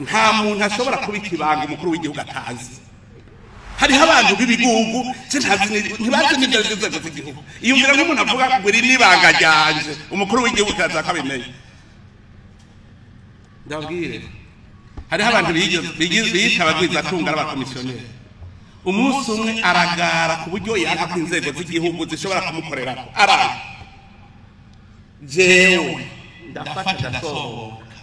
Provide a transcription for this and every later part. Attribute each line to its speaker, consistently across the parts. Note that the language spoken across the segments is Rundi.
Speaker 1: nta muntu ashobora kubika ibanga umukuru w'igihugu atazi hariho abantu b'ibigugu ntibazi n'ibyo nzego z'igihugu iyumvira nk'umuntu avuga ngo iri n'ibanga ryanje umukuru w'igihugu kaza akabimenye ndabwire hariho abantu biyita abagwizatunga n'abakomisiyoneri umunsi umwe aragara ku buryo yanga ko inzego z'igihugu zishobora kumukorerako araga jewe ndafata ndasohoka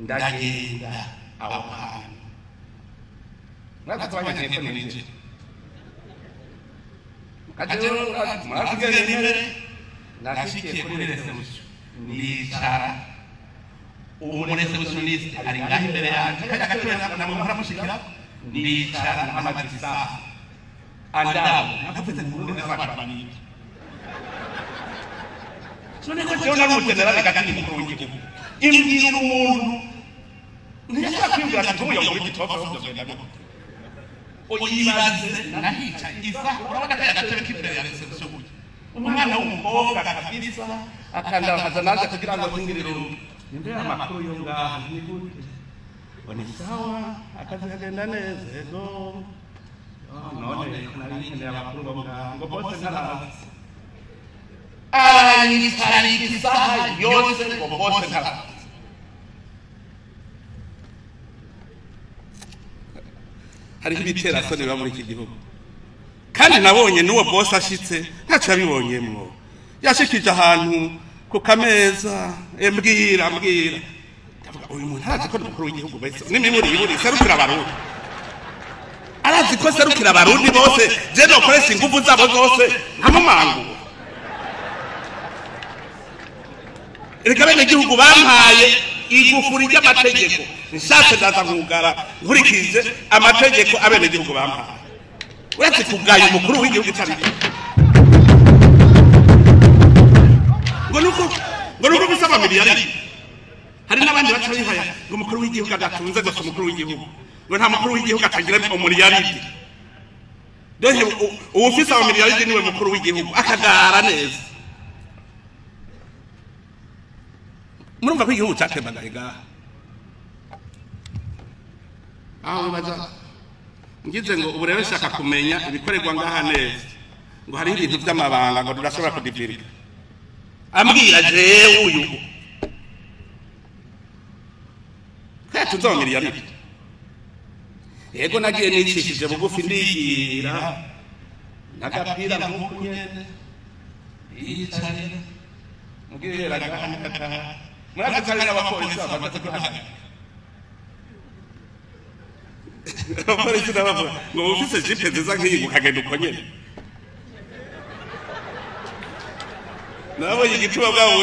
Speaker 1: ndagenda aho hantu mwatwanya nteko ninje kajero mwatugeze nere nashikiye kuri reception ndicara umureceptioniste ari ngaho imbere yanjye kajya namumara mushikira ndicara n'amagisa andabo nakafite n'urundi n'abakwaniye sone ko cyona rutenera negatini mukuru w'igihugu imbwira umuntu ntiyashaka kwibwira ati uyu muri gitofa byogenda gute oyibaze nahica isa urabona ko yagatebe k'imbere ya reception umwana w'umukobwa kabisa akandakaza naje kugira ngo zingirire imbere amakuru yo ngaho ni gute ni sawa akazi kagenda neza ego none nari amakuru ngo bose ntarazi aranyisarika isaha yose ngo bose ntarazi hariho ibiterasoni biba muri iki gihugu kandi nabonye n'uwo bose ashitse ntacyo yabibonyemwo yashikije ahantu ku kameza mbwira uyu muntu arazi ko n'umukuru w'igihugu wese n'imiburi serukira abarundi arazi ko serukira abarundi bose je nokoresha ingufu zabo zose nkamumangu reka bene igihugu bampaye igufuri ry'amategeko nshatse ndaza nkugara nkurikije amategeko abene igihugu bampaye uretse kugaya umukuru w'igihugu cyari ngo nuko bisaba miliyari hari n'abandi baca bihaya ngo umukuru w'igihugu adatunze gusa umukuru w'igihugu ngo nta mukuru w'igihugu atagira umuliyaridi dore uwufise aba miliyaridi niwe mukuru w'igihugu akagara neza murumva ko igihugu cyatembagaye ngaha aho bibaza ngize ngo ubu rero nshaka kumenya ibikorerwa ngaha neza ngo hariho ibintu by'amabanga ngo turashobora kudivirika ambwira jewe uyu tuzo miliyari yego nagiye nicishije bugufi ndigira nagapira nk'uko nyene yicarira mugirira gahanda murazi kari n'abapolisi bamaze kuhana abapolisi n'abavuga ngo ufise jipe nziza nk'iyi ukagenda uko nyene nabonye igituba bwabo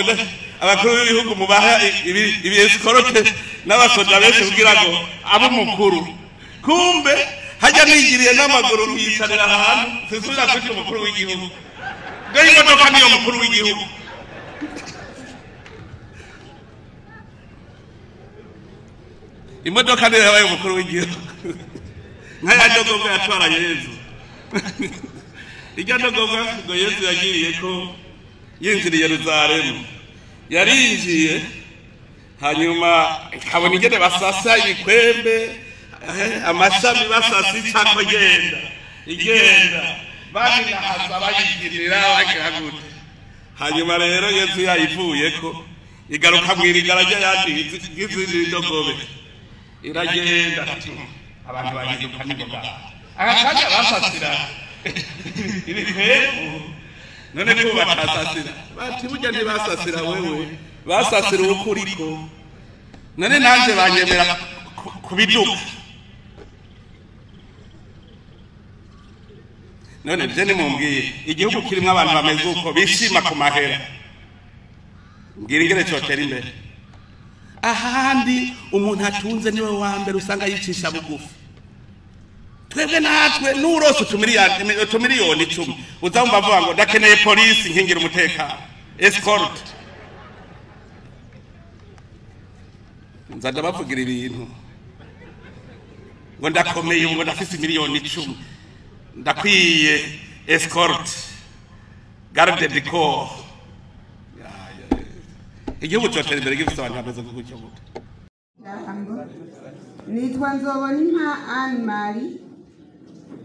Speaker 1: abakuru b'ibihugu mubaha ibi escorote n'abasoda benshi kugira ngo abo mukuru kumbe hajya nigiriye n'amaguru nkiyicarira ahantu sisubira kwita umukuru w'igihugu dore imodoka niyo mukuru w'igihugu imodoka niyo yabaye umukuru w'igihugu nkaya dogoga yatwara Yezu ijya dogoga ngo Yezu yagiriye ko yinjiriye Yerusalemu yarinjiye hanyuma kabona ingene basasa ibikwembe amashami basasa icako igenda babinahaza bayigirira bagira gute hanyuma rero Yezu yayivuyeko igaruka mwirigara rya y'izindi dogobe iragenda abantu bagiduka n'ingoga akakanya basasira ibikwembe none ko batasasira bati burya ntibasasira wewe basasira ukuriko none nanje banyemera kubiduka none je nimumbwiye igihugu kirimo abantu bameze uko bishima ku mahera ngira ingene cyotera imbere ahandi umuntu atunze niwe wa mbere usanga yicisha bugufi twebwe natwe n'urose utumiliyoni 10 uzamva avuga ngo ndakeneye polisi nkingira umutekano escort nzada bavugira ibintu ngo ndakomeye ngo ndafise miliyoni 10 ndakwiye escort garde du corps igihugu cyotera imbere gifite abantu bameze gutyo gute
Speaker 2: nitwa Nzobonimpa Anne Marie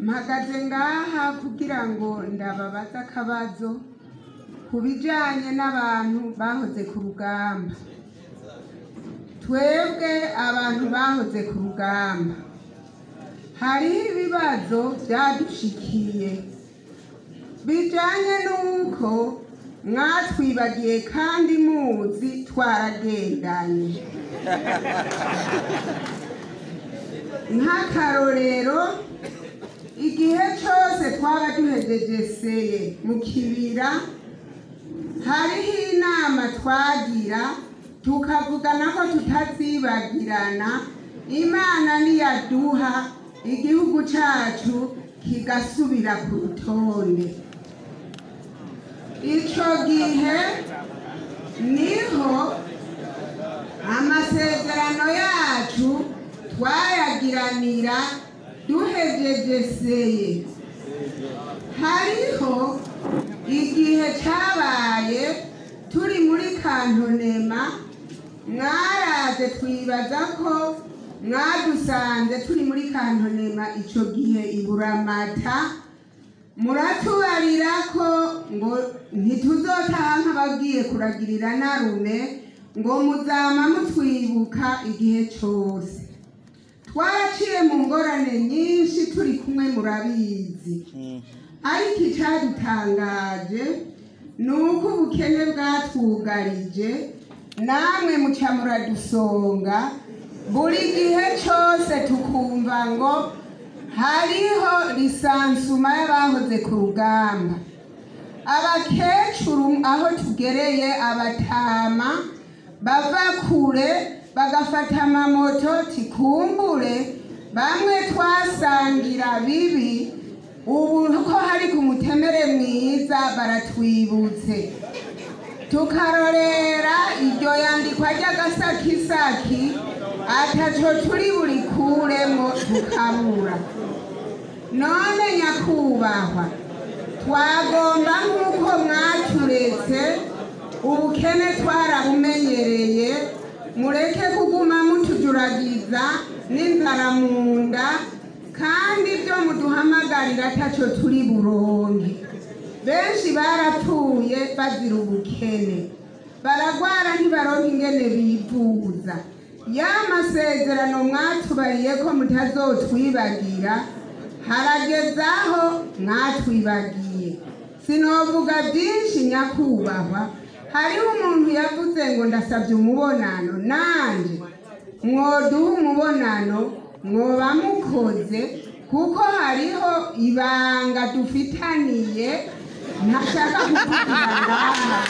Speaker 2: mpagaze ngaha kugira ngo ndababaza akabazo ku bijanye n'abantu bahoze ku rugamba. Twebwe abantu bahoze ku rugamba hariho ibibazo byadushikiye bijanye n'uko mwatwibagiye kandi muzi twaragendanye. Nk'akarorero, igihe cyose twaba duhejeje seye mu kibira hariho inama twagira tukavugana ko tutazibagirana, Imana niyaduha igihugu cyacu kigasubira ku rutonde. Ico gihe niho amasezerano yacu twayagiranira duhejeje seye. Hariho igihe cyabaye turi muri kantonema, mwaraje twibaza ko mwadusanze turi muri kantonema ico gihe iburamata, muratubarira ko ngo ntituzotaha nk'abagiye kuragirira narume, ngo muzama mutwibuka igihe cyose. Twaraciye mu ngorane nyinshi turi kumwe murabizi, ariko icyadutangaje ni uko ubukene bwatwugarije, namwe muca muradusonga buri gihe cyose tukumva ngo hariho lisansuma y'abahoze ku rugamba. Abakecuru aho tugereye, abatama bava kure bagafata amamoto tikumbure, bamwe twasangira bibi, ubu ko hari ku mutemere mwiza baratwibutse. Tukarorera iryo yandikwa ry'agasakisaki ataco turi buri kuremo tukabura. None nyakubahwa, twagomba nk'uko mwaturetse ubukene twarabumenyereye, mureke kuguma mutujuragiza n'inzara mu nda, kandi ibyo muduhamagarira ataco turi buronke. Benshi barapfuye bazira ubukene, baragwara ntibaronke ingene bivuza. Ya masezerano mwatubariye ko mutazotwibagira, haragezaho mwatwibagiye. Sinovuga byinshi nyakubahwa, hariho umuntu yavuze ngo ndasabye umubonano, nanje mwoduha umubonano mwoba mukoze, kuko hariho ibanga dufitaniye ntashaka kuvugira ngaha.